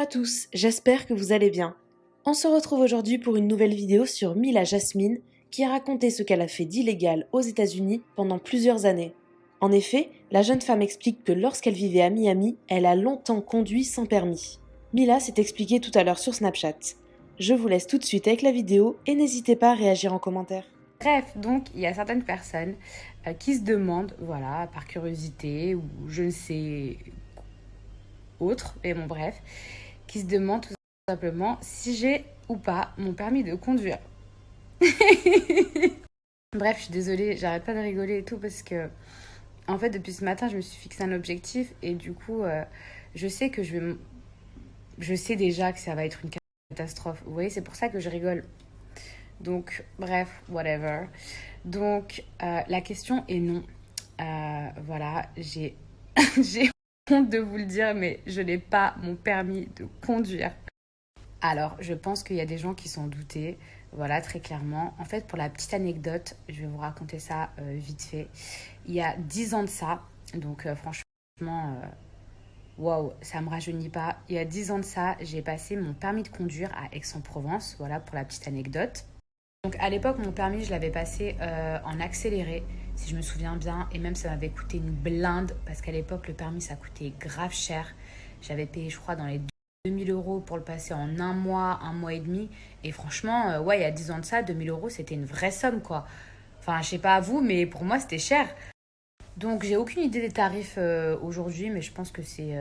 à tous, j'espère que vous allez bien. On se retrouve aujourd'hui pour une nouvelle vidéo sur Mila Jasmine qui a raconté ce qu'elle a fait d'illégal aux États-Unis pendant plusieurs années. En effet, la jeune femme explique que lorsqu'elle vivait à Miami, elle a longtemps conduit sans permis. Mila s'est expliquée tout à l'heure sur Snapchat. Je vous laisse tout de suite avec la vidéo et n'hésitez pas à réagir en commentaire. Bref, donc il y a certaines personnes qui se demandent, voilà, par curiosité ou je ne sais autre, mais bon bref, qui se demandent tout simplement si j'ai ou pas mon permis de conduire. Bref, je suis désolée, j'arrête pas de rigoler et tout parce que, en fait, depuis ce matin, je me suis fixé un objectif et du coup, je sais que je sais déjà que ça va être une catastrophe. Vous voyez, c'est pour ça que je rigole. Donc, bref, whatever. Donc, la question est non. Voilà, j'ai j'ai honte de vous le dire, mais je n'ai pas mon permis de conduire. Alors, je pense qu'il y a des gens qui s'en doutaient. Voilà, très clairement. En fait, pour la petite anecdote, je vais vous raconter ça vite fait. Il y a 10 ans de ça, donc franchement, waouh, ça me rajeunit pas. Il y a 10 ans de ça, j'ai passé mon permis de conduire à Aix-en-Provence. Voilà, pour la petite anecdote. Donc à l'époque, mon permis, je l'avais passé en accéléré, si je me souviens bien. Et même, ça m'avait coûté une blinde, parce qu'à l'époque, le permis, ça coûtait grave cher. J'avais payé, je crois, dans les 2 000 € pour le passer en un mois et demi. Et franchement, ouais, il y a 10 ans de ça, 2 000 €, c'était une vraie somme, quoi. Enfin, je sais pas à vous, mais pour moi, c'était cher. Donc, j'ai aucune idée des tarifs aujourd'hui, mais je pense que c'est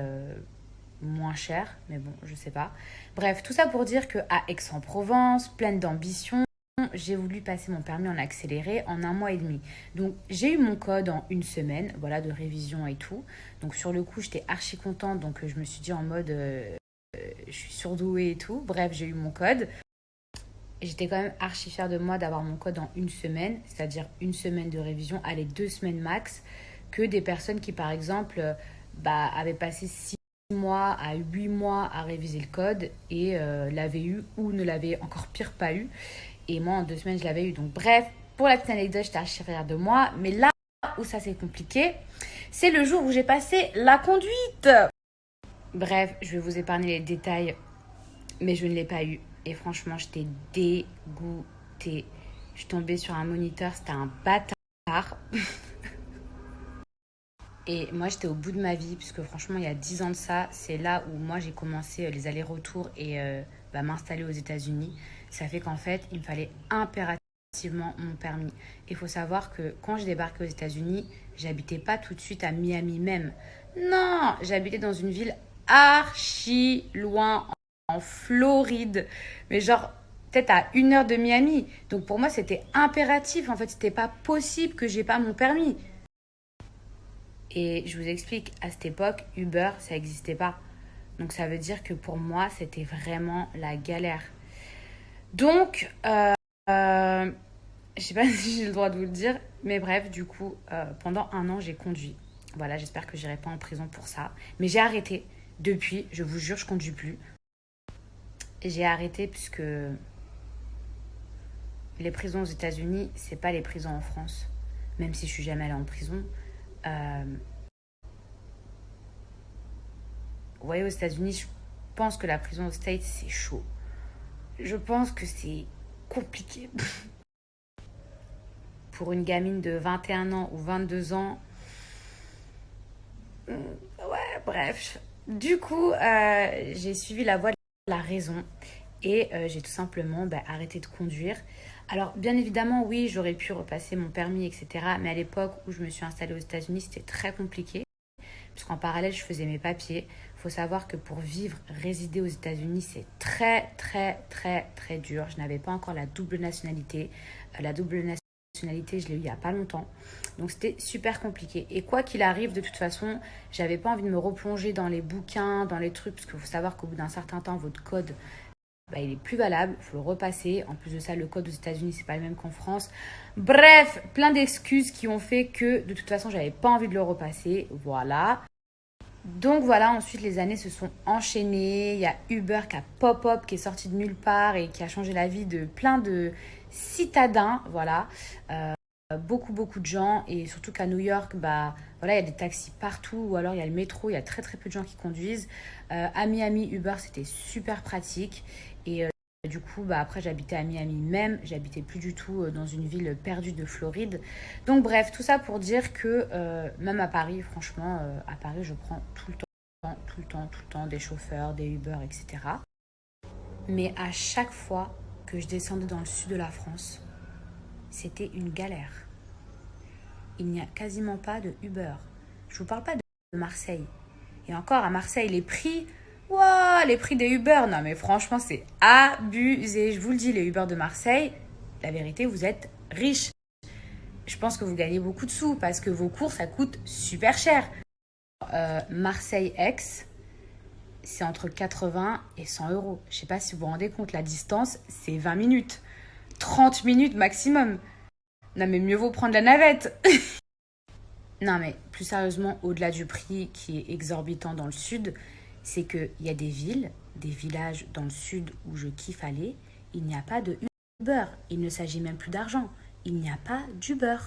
moins cher. Mais bon, je sais pas. Bref, tout ça pour dire qu'à Aix-en-Provence, pleine d'ambition, j'ai voulu passer mon permis en accéléré en un mois et demi. Donc, j'ai eu mon code en une semaine, voilà, de révision et tout. Donc, sur le coup, j'étais archi contente. Donc, je me suis dit en mode, je suis surdouée et tout. Bref, j'ai eu mon code. J'étais quand même archi fière de moi d'avoir mon code en une semaine, c'est-à-dire une semaine de révision, allez, 2 semaines max, que des personnes qui, par exemple, avaient passé 6 mois à 8 mois à réviser le code et l'avaient eu ou ne l'avaient encore pire pas eu. Et moi, en 2 semaines, je l'avais eu. Donc, bref, pour la petite anecdote, j'étais archi fière de moi. Mais là où ça s'est compliqué, c'est le jour où j'ai passé la conduite. Bref, je vais vous épargner les détails, mais je ne l'ai pas eu. Et franchement, j'étais dégoûtée. Je suis tombée sur un moniteur, c'était un bâtard. Et moi, j'étais au bout de ma vie, puisque franchement, il y a 10 ans de ça, c'est là où moi, j'ai commencé les allers-retours et m'installer aux États-Unis. Ça fait qu'en fait, il me fallait impérativement mon permis. Il faut savoir que quand j'ai débarqué aux États-Unis, j'habitais pas tout de suite à Miami même. Non, j'habitais dans une ville archi loin, en Floride. Mais genre, peut-être à 1 heure de Miami. Donc pour moi, c'était impératif. En fait, c'était pas possible que j'ai pas mon permis. Et je vous explique, à cette époque, Uber, ça n'existait pas. Donc ça veut dire que pour moi, c'était vraiment la galère. Donc, je sais pas si j'ai le droit de vous le dire, mais bref, du coup, pendant un an, j'ai conduit. Voilà, j'espère que j'irai pas en prison pour ça. Mais j'ai arrêté. Depuis, je vous jure, je conduis plus. J'ai arrêté puisque les prisons aux États-Unis, c'est pas les prisons en France. Même si je suis jamais allée en prison. Euh, Vous voyez, aux États-Unis, je pense que la prison aux States, c'est chaud. Je pense que c'est compliqué. Pour une gamine de 21 ans ou 22 ans, ouais, bref. Du coup, j'ai suivi la voie de la raison et j'ai tout simplement arrêté de conduire. Alors, bien évidemment, oui, j'aurais pu repasser mon permis, etc. Mais à l'époque où je me suis installée aux États-Unis, c'était très compliqué. Puisqu'en parallèle, je faisais mes papiers. Il faut savoir que pour vivre, résider aux États-Unis, c'est très, très, très, très dur. Je n'avais pas encore la double nationalité. La double nationalité, je l'ai eu il n'y a pas longtemps. Donc, c'était super compliqué. Et quoi qu'il arrive, de toute façon, j'avais pas envie de me replonger dans les bouquins, dans les trucs, parce qu'il faut savoir qu'au bout d'un certain temps, votre code, il est plus valable, il faut le repasser. En plus de ça, le code aux États-Unis, c'est pas le même qu'en France. Bref, plein d'excuses qui ont fait que de toute façon, j'avais pas envie de le repasser. Voilà. Donc voilà, ensuite les années se sont enchaînées. Il y a Uber qui a pop-up, qui est sorti de nulle part et qui a changé la vie de plein de citadins. Voilà. beaucoup de gens et surtout qu'à New York, bah voilà, il y a des taxis partout ou alors il y a le métro, il y a très peu de gens qui conduisent. À Miami, Uber, c'était super pratique et du coup, bah après j'habitais à Miami même, j'habitais plus du tout dans une ville perdue de Floride. Donc bref, tout ça pour dire que même à Paris, franchement, à Paris, je prends tout le temps des chauffeurs, des Uber, etc. Mais à chaque fois que je descendais dans le sud de la France, c'était une galère. Il n'y a quasiment pas de Uber. Je vous parle pas de Marseille. Et encore à Marseille, les prix, waouh, les prix des Uber, non mais franchement c'est abusé. Je vous le dis, les Uber de Marseille, la vérité, vous êtes riches. Je pense que vous gagnez beaucoup de sous parce que vos courses, ça coûte super cher. Marseille-Aix, c'est entre 80 et 100 euros. Je sais pas si vous vous rendez compte, la distance, c'est 20 minutes. 30 minutes maximum. Non mais mieux vaut prendre la navette. Non mais plus sérieusement, au-delà du prix qui est exorbitant dans le sud, c'est qu'il y a des villes, des villages dans le sud où je kiffe aller, il n'y a pas de Uber. Il ne s'agit même plus d'argent. Il n'y a pas d'Uber.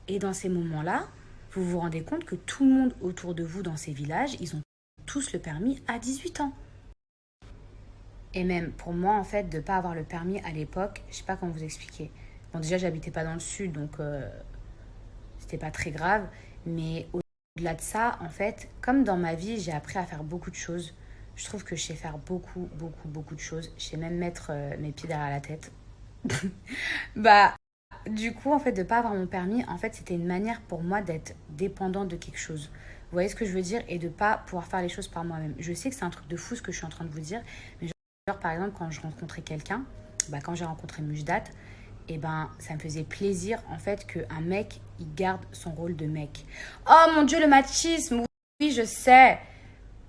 Et dans ces moments-là, vous vous rendez compte que tout le monde autour de vous dans ces villages, ils ont tous le permis à 18 ans. Et même pour moi, en fait, de ne pas avoir le permis à l'époque, je ne sais pas comment vous expliquer. Bon, déjà, j'habitais pas dans le sud, donc c'était pas très grave. Mais au-delà de ça, en fait, comme dans ma vie, j'ai appris à faire beaucoup de choses. Je trouve que je sais faire beaucoup de choses. Je sais même mettre mes pieds derrière la tête. Bah, du coup, en fait, de ne pas avoir mon permis, en fait, c'était une manière pour moi d'être dépendante de quelque chose. Vous voyez ce que je veux dire? Et de ne pas pouvoir faire les choses par moi-même. Je sais que c'est un truc de fou ce que je suis en train de vous dire, mais genre, par exemple, quand je rencontrais quelqu'un, bah, quand j'ai rencontré Mujdat, et ben, ça me faisait plaisir, en fait, qu'un mec, il garde son rôle de mec. Oh mon Dieu, le machisme! Oui, je sais!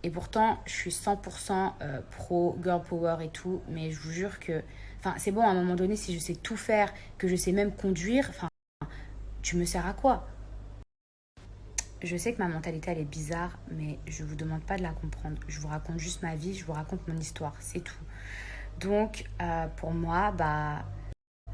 Et pourtant, je suis 100% pro girl power et tout, mais je vous jure que... Enfin, c'est bon, à un moment donné, si je sais tout faire, que je sais même conduire, enfin, tu me sers à quoi? Je sais que ma mentalité, elle est bizarre, mais je vous demande pas de la comprendre. Je vous raconte juste ma vie, je vous raconte mon histoire, c'est tout. Donc, pour moi, bah,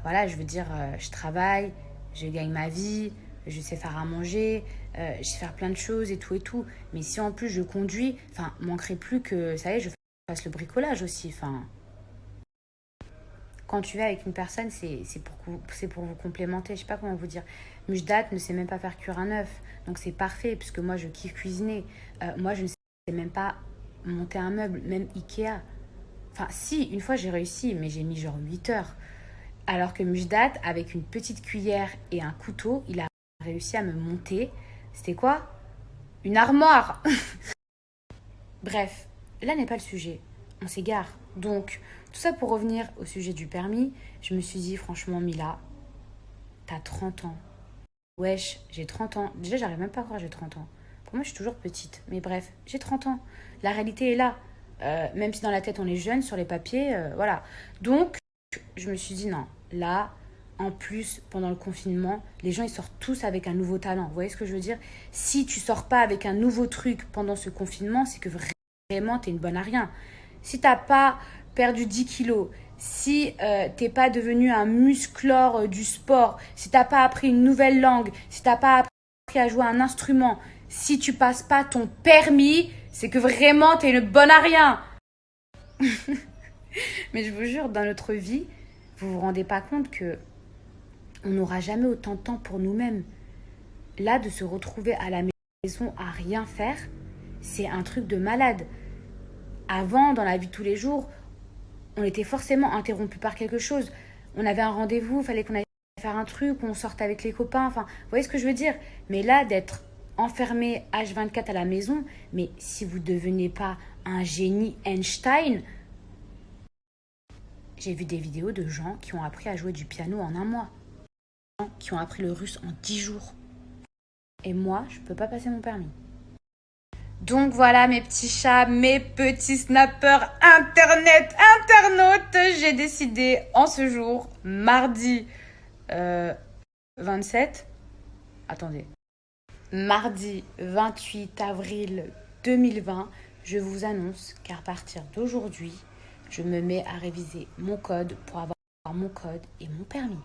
voilà, je veux dire, je travaille, je gagne ma vie, je sais faire à manger, je sais faire plein de choses et tout et tout. Mais si en plus je conduis, enfin, manquerait plus que, ça y est, je fasse le bricolage aussi, enfin... Quand tu vas avec une personne, c'est pour vous complémenter. Je sais pas comment vous dire. Mujdat ne sait même pas faire cuire un œuf. Donc c'est parfait, puisque moi, je kiffe cuisiner. Moi, je ne sais même pas monter un meuble, même Ikea. Enfin, si, une fois, j'ai réussi, mais j'ai mis genre 8 heures. Alors que Mujdat, avec une petite cuillère et un couteau, il a réussi à me monter. C'était quoi? Une armoire. Bref, là n'est pas le sujet. On s'égare. Donc, tout ça pour revenir au sujet du permis, je me suis dit, franchement, Mila, t'as 30 ans. Wesh, j'ai 30 ans. Déjà, j'arrive même pas à croire que j'ai 30 ans. Pour moi, je suis toujours petite. Mais bref, j'ai 30 ans. La réalité est là. Même si dans la tête, on est jeune, sur les papiers, voilà. Donc, je me suis dit, non, là, en plus, pendant le confinement, les gens, ils sortent tous avec un nouveau talent. Vous voyez ce que je veux dire? Si tu sors pas avec un nouveau truc pendant ce confinement, c'est que vraiment, t'es une bonne à rien. Si t'as pas perdu 10 kilos, si t'es pas devenu un musclore du sport, si t'as pas appris une nouvelle langue, si t'as pas appris à jouer un instrument, si tu passes pas ton permis, c'est que vraiment t'es une bonne à rien. Mais je vous jure, dans notre vie, vous vous rendez pas compte que on n'aura jamais autant de temps pour nous-mêmes. Là, de se retrouver à la maison à rien faire, c'est un truc de malade. Avant, dans la vie de tous les jours, on était forcément interrompu par quelque chose. On avait un rendez-vous, il fallait qu'on aille faire un truc, on sorte avec les copains, enfin, vous voyez ce que je veux dire? Mais là, d'être enfermé H24 à la maison, mais si vous ne devenez pas un génie Einstein, j'ai vu des vidéos de gens qui ont appris à jouer du piano en un mois, qui ont appris le russe en 10 jours. Et moi, je ne peux pas passer mon permis. Donc voilà mes petits chats, mes petits snappers internautes, j'ai décidé en ce jour, mardi 27, attendez, mardi 28 avril 2020, je vous annonce qu'à partir d'aujourd'hui, je me mets à réviser mon code pour avoir mon code et mon permis.